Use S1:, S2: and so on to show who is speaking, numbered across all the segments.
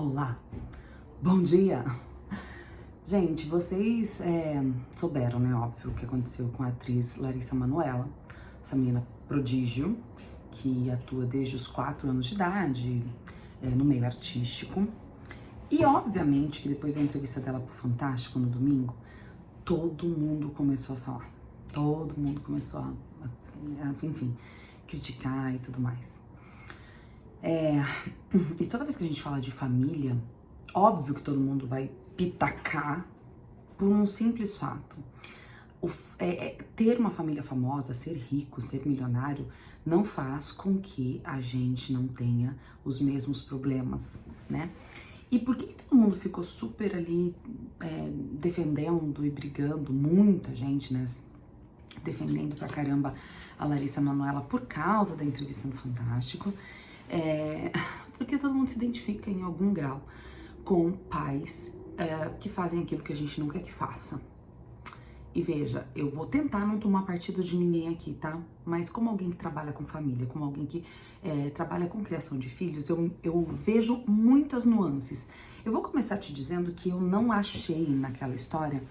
S1: Olá, bom dia! Gente, vocês souberam, né, óbvio, o que aconteceu com a atriz Larissa Manoela, essa menina prodígio, que atua desde os 4 anos de idade, no meio artístico. E obviamente que depois da entrevista dela pro Fantástico no domingo, todo mundo começou a falar. Todo mundo começou enfim, criticar e tudo mais. E toda vez que a gente fala de família, óbvio que todo mundo vai pitacar por um simples fato. Ter uma família famosa, ser rico, ser milionário, não faz com que a gente não tenha os mesmos problemas, né? E por que todo mundo ficou super ali defendendo e brigando, muita gente, né? Defendendo pra caramba a Larissa Manoela por causa da entrevista no Fantástico? Porque todo mundo se identifica em algum grau com pais que fazem aquilo que a gente não quer que faça. E veja, eu vou tentar não tomar partido de ninguém aqui, tá? Mas como alguém que trabalha com família, como alguém que trabalha com criação de filhos, eu vejo muitas nuances. Eu vou começar te dizendo que eu não achei naquela história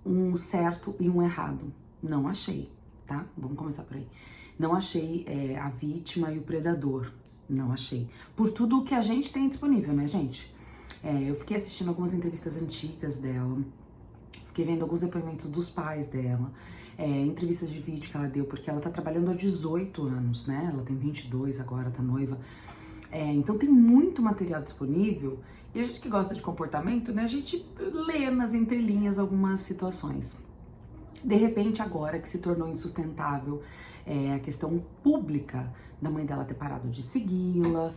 S1: um certo e um errado. Não achei, tá? Vamos começar por aí. Não achei a vítima e o predador. Não achei. Por tudo o que a gente tem disponível, né, gente? Eu fiquei assistindo algumas entrevistas antigas dela. Fiquei vendo alguns depoimentos dos pais dela. Entrevistas de vídeo que ela deu, porque ela tá trabalhando há 18 anos, né? Ela tem 22 agora, tá noiva. Então tem muito material disponível. E a gente que gosta de comportamento, né? A gente lê nas entrelinhas algumas situações. De repente, agora que se tornou insustentável a questão pública da mãe dela ter parado de segui-la,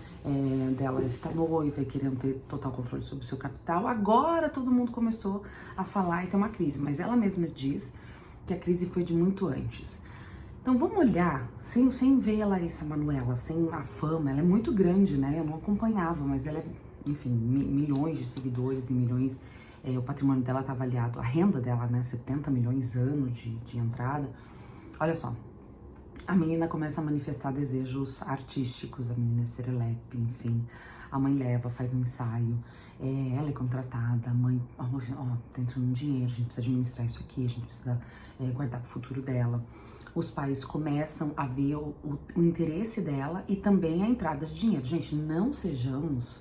S1: dela estar noiva e querendo ter total controle sobre o seu capital, agora todo mundo começou a falar e ter uma crise, mas ela mesma diz que a crise foi de muito antes. Então vamos olhar, sem ver a Larissa Manoela, sem a fama, ela é muito grande, né? Eu não acompanhava, mas ela é, enfim, milhões de seguidores e milhões. O patrimônio dela tá avaliado, a renda dela, né, 70 milhões ano de entrada. Olha só, a menina começa a manifestar desejos artísticos, a menina é serelepe, enfim. A mãe leva, faz um ensaio, ela é contratada, a mãe, tá entrando um dinheiro, a gente precisa administrar isso aqui, a gente precisa guardar pro futuro dela. Os pais começam a ver o interesse dela e também a entrada de dinheiro. Gente, não sejamos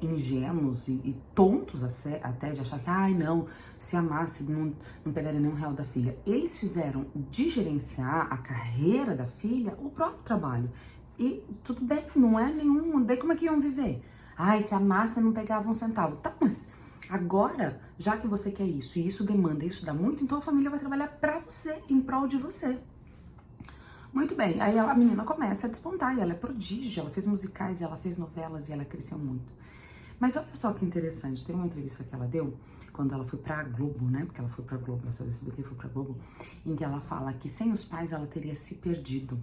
S1: ingênuos e tontos até de achar que, ai não, se amasse não pegaria nenhum real da filha. Eles fizeram de gerenciar a carreira da filha o próprio trabalho. E tudo bem, não é nenhum, daí como é que iam viver? Ai, se amasse não pegava um centavo. Tá, mas agora, já que você quer isso e isso demanda, isso dá muito, então a família vai trabalhar pra você, em prol de você. Muito bem, aí a menina começa a despontar, e ela é prodígio, ela fez musicais, ela fez novelas e ela cresceu muito. Mas olha só que interessante, tem uma entrevista que ela deu, quando ela foi pra Globo, né, porque ela foi pra Globo, ela saiu do SBT e foi pra Globo, em que ela fala que sem os pais ela teria se perdido.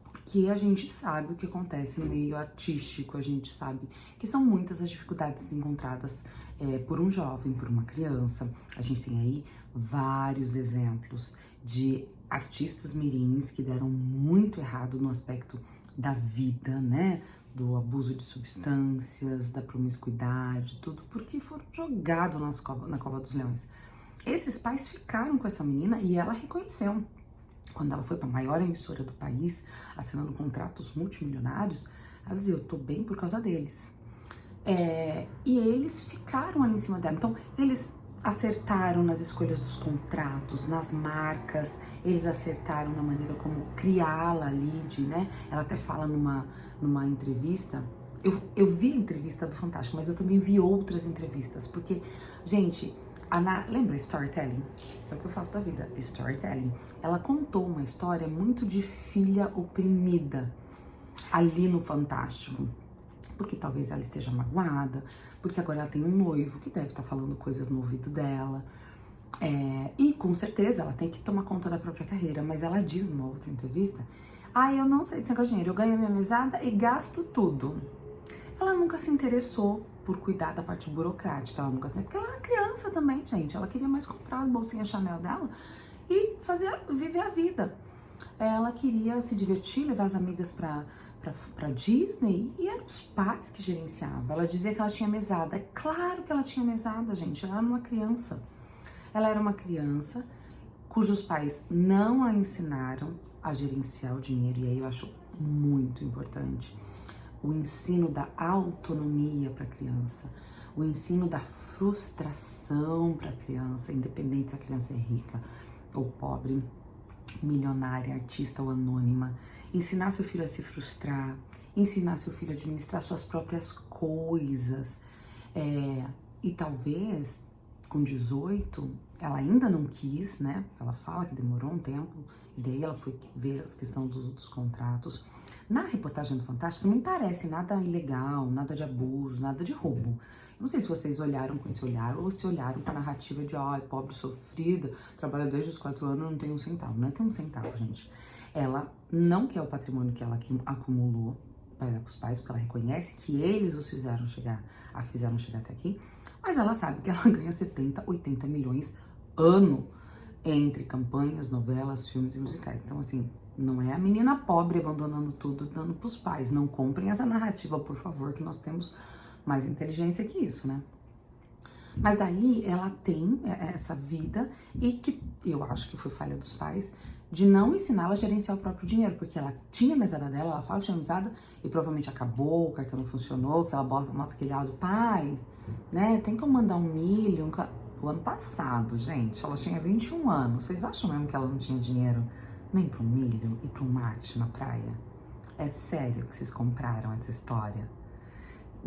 S1: Porque a gente sabe o que acontece no meio artístico, a gente sabe que são muitas as dificuldades encontradas por um jovem, por uma criança. A gente tem aí vários exemplos de artistas mirins que deram muito errado no aspecto da vida, né? Do abuso de substâncias, da promiscuidade, tudo, porque foram jogados na cova dos leões. Esses pais ficaram com essa menina e ela reconheceu. Quando ela foi para a maior emissora do país, assinando contratos multimilionários, ela dizia, eu tô bem por causa deles. E eles ficaram ali em cima dela. Então, eles acertaram nas escolhas dos contratos, nas marcas, eles acertaram na maneira como criá-la ali, né? Ela até fala numa entrevista, eu vi a entrevista do Fantástico, mas eu também vi outras entrevistas, porque, gente, lembra storytelling? É o que eu faço da vida, storytelling. Ela contou uma história muito de filha oprimida ali no Fantástico. Porque talvez ela esteja magoada, porque agora ela tem um noivo que deve estar falando coisas no ouvido dela. E com certeza ela tem que tomar conta da própria carreira, mas ela diz numa outra entrevista, eu não sei desse negócio de dinheiro, eu ganho minha mesada e gasto tudo. Ela nunca se interessou por cuidar da parte burocrática, ela nunca se... Porque ela era criança também, gente, ela queria mais comprar as bolsinhas Chanel dela e viver a vida. Ela queria se divertir, levar as amigas pra Disney e eram os pais que gerenciavam. Ela dizia que ela tinha mesada. É claro que ela tinha mesada, gente. Ela era uma criança. Ela era uma criança cujos pais não a ensinaram a gerenciar o dinheiro. E aí eu acho muito importante o ensino da autonomia para a criança, o ensino da frustração para a criança, independente se a criança é rica ou pobre, milionária, artista ou anônima. Ensinar seu filho a se frustrar, ensinar seu filho a administrar suas próprias coisas. E talvez com 18 ela ainda não quis, né? Ela fala que demorou um tempo e daí ela foi ver as questões dos contratos. Na reportagem do Fantástico não parece nada ilegal, nada de abuso, nada de roubo. Eu não sei se vocês olharam com esse olhar ou se olharam com a narrativa de pobre sofrida, trabalha desde os 4 anos e não tem um centavo. Não é ter um centavo, gente. Ela não quer o patrimônio que ela acumulou para os pais, porque ela reconhece que eles os fizeram chegar até aqui, mas ela sabe que ela ganha 70, 80 milhões ano entre campanhas, novelas, filmes e musicais. Então, assim, não é a menina pobre abandonando tudo, dando pros pais. Não comprem essa narrativa, por favor, que nós temos mais inteligência que isso, né? Mas daí ela tem essa vida e que eu acho que foi falha dos pais de não ensiná-la a gerenciar o próprio dinheiro, porque ela tinha a mesada dela, ela fala que tinha mesada e provavelmente acabou, o cartão não funcionou, que ela mostra aquele áudio, pai, né, tem como mandar um milho, o ano passado, gente, ela tinha 21 anos, vocês acham mesmo que ela não tinha dinheiro nem para um milho e para um mate na praia? É sério que vocês compraram essa história?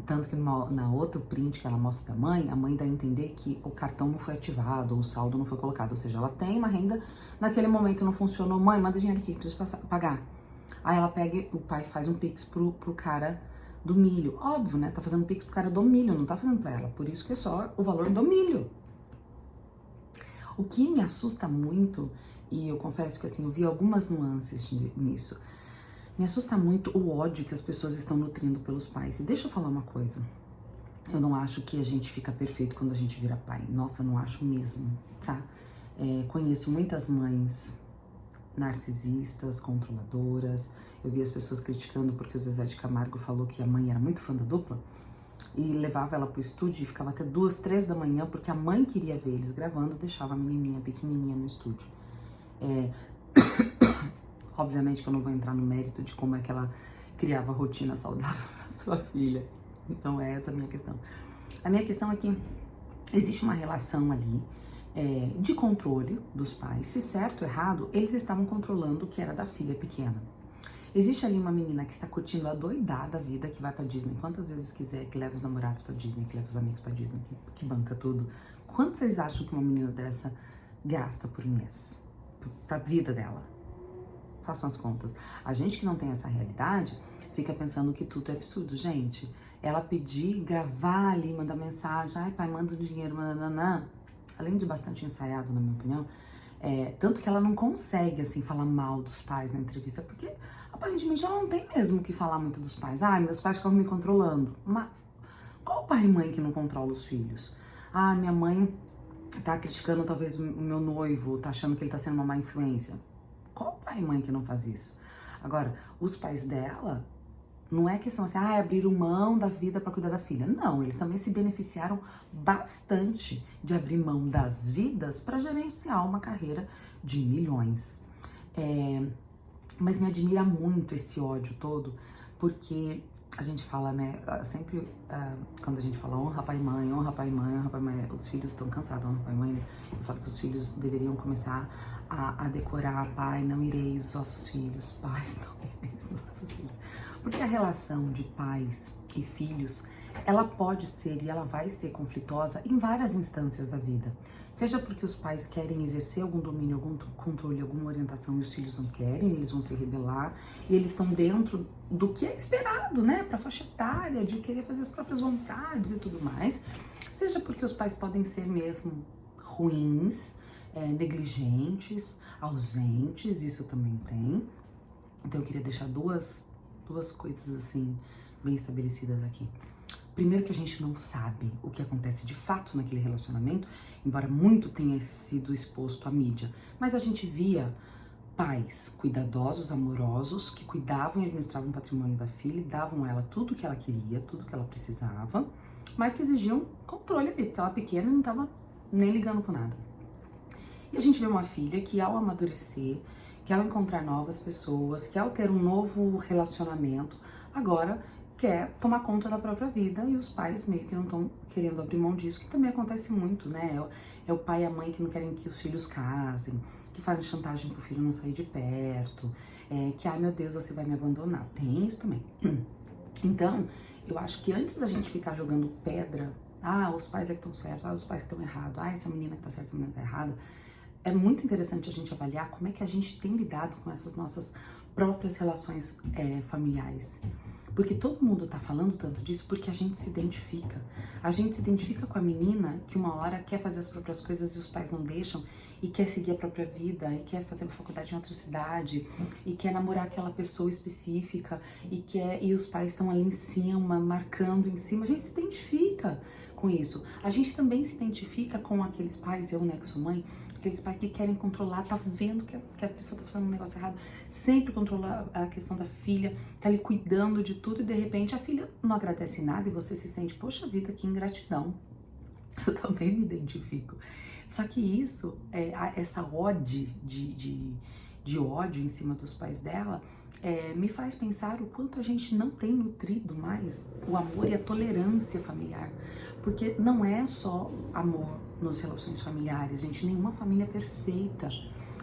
S1: Tanto que na outro print que ela mostra da mãe, a mãe dá a entender que o cartão não foi ativado, ou o saldo não foi colocado, ou seja, ela tem uma renda, naquele momento não funcionou, mãe, manda dinheiro aqui, preciso pagar. Aí ela pega, o pai faz um pix pro cara do milho, óbvio, né, tá fazendo pix pro cara do milho, não tá fazendo pra ela, por isso que é só o valor do milho. O que me assusta muito, e eu confesso que assim, eu vi algumas nuances nisso, me assusta muito o ódio que as pessoas estão nutrindo pelos pais. E deixa eu falar uma coisa. Eu não acho que a gente fica perfeito quando a gente vira pai. Nossa, não acho mesmo, tá? Conheço muitas mães narcisistas, controladoras. Eu vi as pessoas criticando porque o Zezé de Camargo falou que a mãe era muito fã da dupla e levava ela pro estúdio e ficava até 2, 3 da manhã porque a mãe queria ver eles gravando, deixava a menininha pequenininha no estúdio. Obviamente que eu não vou entrar no mérito de como é que ela criava rotina saudável para sua filha. Não é essa a minha questão. A minha questão é que existe uma relação ali de controle dos pais. Se certo ou errado, eles estavam controlando o que era da filha pequena. Existe ali uma menina que está curtindo a doidada vida, que vai pra Disney quantas vezes quiser, que leva os namorados pra Disney, que leva os amigos pra Disney, que banca tudo. Quanto vocês acham que uma menina dessa gasta por mês? Pra vida dela? Façam as contas. A gente que não tem essa realidade fica pensando que tudo é absurdo. Gente, ela pedir, gravar ali, mandar mensagem, ai pai, manda o dinheiro, nananã, além de bastante ensaiado, na minha opinião, tanto que ela não consegue, assim, falar mal dos pais na entrevista, porque aparentemente ela não tem mesmo o que falar muito dos pais. Ah, meus pais ficam me controlando. Mas qual pai e mãe que não controla os filhos? Ah, minha mãe tá criticando talvez o meu noivo, tá achando que ele tá sendo uma má influência. Qual pai e mãe que não faz isso? Agora, os pais dela, não é questão assim, abriram mão da vida para cuidar da filha. Não, eles também se beneficiaram bastante de abrir mão das vidas para gerenciar uma carreira de milhões. Mas me admira muito esse ódio todo, porque a gente fala, né, sempre quando a gente fala honra pai e mãe, honra pai e mãe, honra pai e mãe, os filhos estão cansados, honra pai e mãe, eu falo que os filhos deveriam começar a decorar, pai, não ireis os vossos filhos, pais, não ireis os vossos filhos, porque a relação de pais e filhos, ela pode ser e ela vai ser conflituosa em várias instâncias da vida. Seja porque os pais querem exercer algum domínio, algum controle, alguma orientação e os filhos não querem, eles vão se rebelar e eles estão dentro do que é esperado, né, para faixa etária, de querer fazer as próprias vontades e tudo mais. Seja porque os pais podem ser mesmo ruins, negligentes, ausentes, isso também tem. Então eu queria deixar duas coisas assim bem estabelecidas aqui. Primeiro que a gente não sabe o que acontece de fato naquele relacionamento, embora muito tenha sido exposto à mídia, mas a gente via pais cuidadosos, amorosos, que cuidavam e administravam o patrimônio da filha e davam a ela tudo o que ela queria, tudo que ela precisava, mas que exigiam controle ali, porque ela era pequena e não estava nem ligando com nada. E a gente vê uma filha que, ao amadurecer, que ao encontrar novas pessoas, que ao ter um novo relacionamento, agora quer tomar conta da própria vida e os pais meio que não estão querendo abrir mão disso, que também acontece muito, né? É o pai e a mãe que não querem que os filhos casem, que fazem chantagem pro filho não sair de perto, que, ai meu Deus, você vai me abandonar. Tem isso também. Então, eu acho que antes da gente ficar jogando pedra, os pais é que estão certos, os pais que estão errados, essa menina que tá certa, essa menina que tá errada, é muito interessante a gente avaliar como é que a gente tem lidado com essas nossas próprias relações familiares. Porque todo mundo tá falando tanto disso porque a gente se identifica. A gente se identifica com a menina que uma hora quer fazer as próprias coisas e os pais não deixam, e quer seguir a própria vida, e quer fazer uma faculdade em outra cidade, e quer namorar aquela pessoa específica, e os pais estão ali em cima, marcando em cima. A gente se identifica com isso. A gente também se identifica com aqueles pais, eu, né, que sou mãe, aqueles pais que querem controlar, tá vendo que a pessoa tá fazendo um negócio errado, sempre controlar a questão da filha, tá ali cuidando de tudo e de repente a filha não agradece nada e você se sente, poxa vida, que ingratidão. Eu também me identifico. Só que isso, essa ode de ódio em cima dos pais dela, me faz pensar o quanto a gente não tem nutrido mais o amor e a tolerância familiar. Porque não é só amor nas relações familiares, gente. Nenhuma família é perfeita.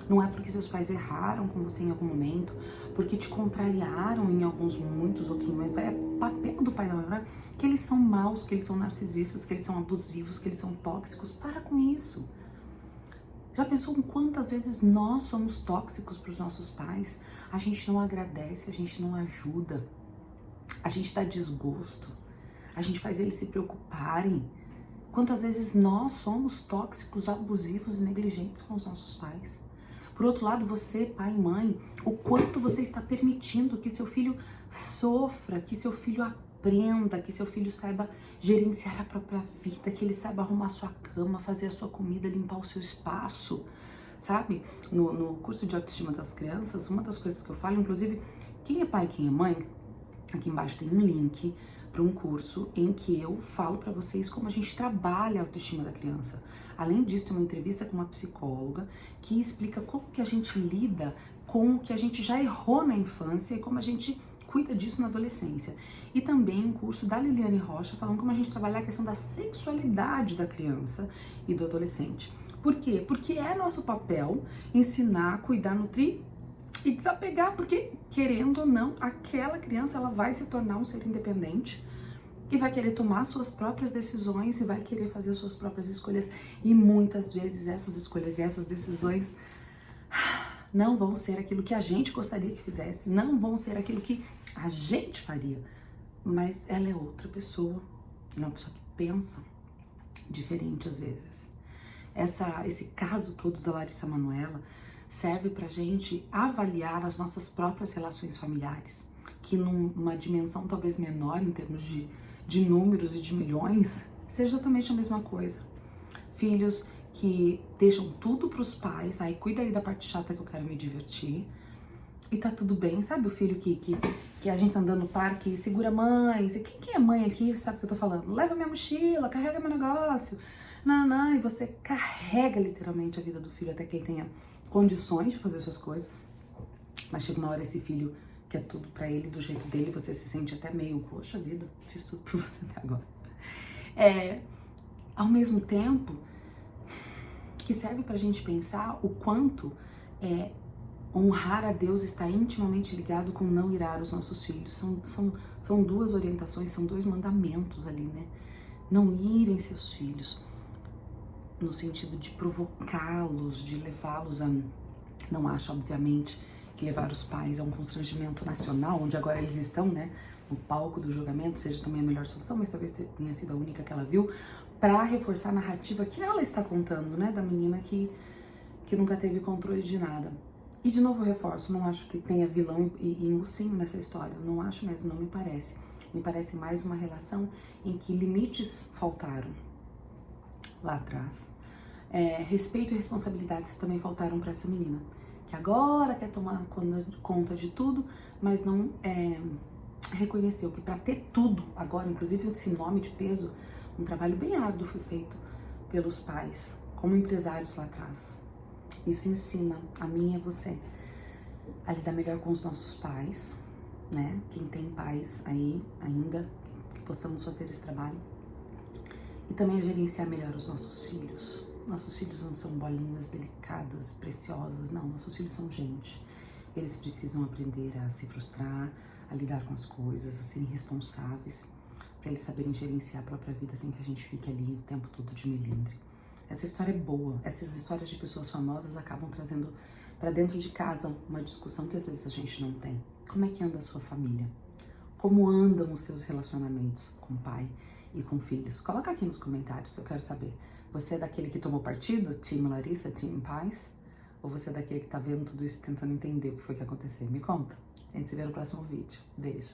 S1: Não é porque seus pais erraram com você em algum momento, porque te contrariaram em muitos outros momentos. É papel do pai e da mãe, que eles são maus, que eles são narcisistas, que eles são abusivos, que eles são tóxicos. Para com isso. Já pensou em quantas vezes nós somos tóxicos para os nossos pais? A gente não agradece, a gente não ajuda, a gente dá desgosto, a gente faz eles se preocuparem. Quantas vezes nós somos tóxicos, abusivos e negligentes com os nossos pais? Por outro lado, você, pai e mãe, o quanto você está permitindo que seu filho sofra, que seu filho aprenda, que seu filho saiba gerenciar a própria vida, que ele saiba arrumar a sua cama, fazer a sua comida, limpar o seu espaço, sabe? No curso de autoestima das crianças, uma das coisas que eu falo, inclusive, quem é pai e quem é mãe, aqui embaixo tem um link para um curso em que eu falo para vocês como a gente trabalha a autoestima da criança. Além disso, tem uma entrevista com uma psicóloga que explica como que a gente lida com o que a gente já errou na infância e como a gente cuida disso na adolescência. E também um curso da Liliane Rocha falando como a gente trabalha a questão da sexualidade da criança e do adolescente. Por quê? Porque é nosso papel ensinar, cuidar, nutrir e desapegar, porque, querendo ou não, aquela criança ela vai se tornar um ser independente e vai querer tomar suas próprias decisões e vai querer fazer suas próprias escolhas. E muitas vezes essas escolhas e essas decisões não vão ser aquilo que a gente gostaria que fizesse, não vão ser aquilo que a gente faria, mas ela é outra pessoa, é uma pessoa que pensa diferente às vezes. Esse caso todo da Larissa Manoela serve pra gente avaliar as nossas próprias relações familiares, que numa dimensão talvez menor em termos de números e de milhões, seja exatamente a mesma coisa. Filhos que deixam tudo pros pais, aí cuida aí da parte chata que eu quero me divertir, e tá tudo bem. Sabe o filho que a gente tá andando no parque e segura a mãe, quem é mãe aqui sabe o que eu tô falando? Leva minha mochila, carrega meu negócio, não, e você carrega literalmente a vida do filho até que ele tenha condições de fazer suas coisas, mas chega uma hora esse filho quer tudo pra ele do jeito dele, você se sente até meio, poxa vida, fiz tudo por você até agora. Ao mesmo tempo, que serve pra gente pensar o quanto honrar a Deus está intimamente ligado com não irar os nossos filhos. São duas orientações, são dois mandamentos ali, né? Não irem seus filhos, no sentido de provocá-los, de levá-los a... Não acho, obviamente, que levar os pais a um constrangimento nacional, onde agora eles estão, né, no palco do julgamento, seja também a melhor solução, mas talvez tenha sido a única que ela viu, para reforçar a narrativa que ela está contando, né, da menina que nunca teve controle de nada. E de novo eu reforço, não acho que tenha vilão e mocinho nessa história, não acho mesmo, não me parece. Me parece mais uma relação em que limites faltaram lá atrás. Respeito e responsabilidades também faltaram para essa menina, que agora quer tomar conta de tudo, mas não reconheceu que para ter tudo agora, inclusive esse nome de peso, um trabalho bem árduo foi feito pelos pais, como empresários lá atrás. Isso ensina a mim e a você a lidar melhor com os nossos pais, né? Quem tem pais aí ainda, que possamos fazer esse trabalho. E também a gerenciar melhor os nossos filhos. Nossos filhos não são bolinhas delicadas, preciosas, não. Nossos filhos são gente. Eles precisam aprender a se frustrar, a lidar com as coisas, a serem responsáveis, para eles saberem gerenciar a própria vida sem que a gente fique ali o tempo todo de melindre. Essa história é boa. Essas histórias de pessoas famosas acabam trazendo para dentro de casa uma discussão que às vezes a gente não tem. Como é que anda a sua família? Como andam os seus relacionamentos com o pai e com filhos? Coloca aqui nos comentários, eu quero saber. Você é daquele que tomou partido? Time Larissa, time Paz? Ou você é daquele que tá vendo tudo isso tentando entender o que foi que aconteceu? Me conta. A gente se vê no próximo vídeo. Beijo.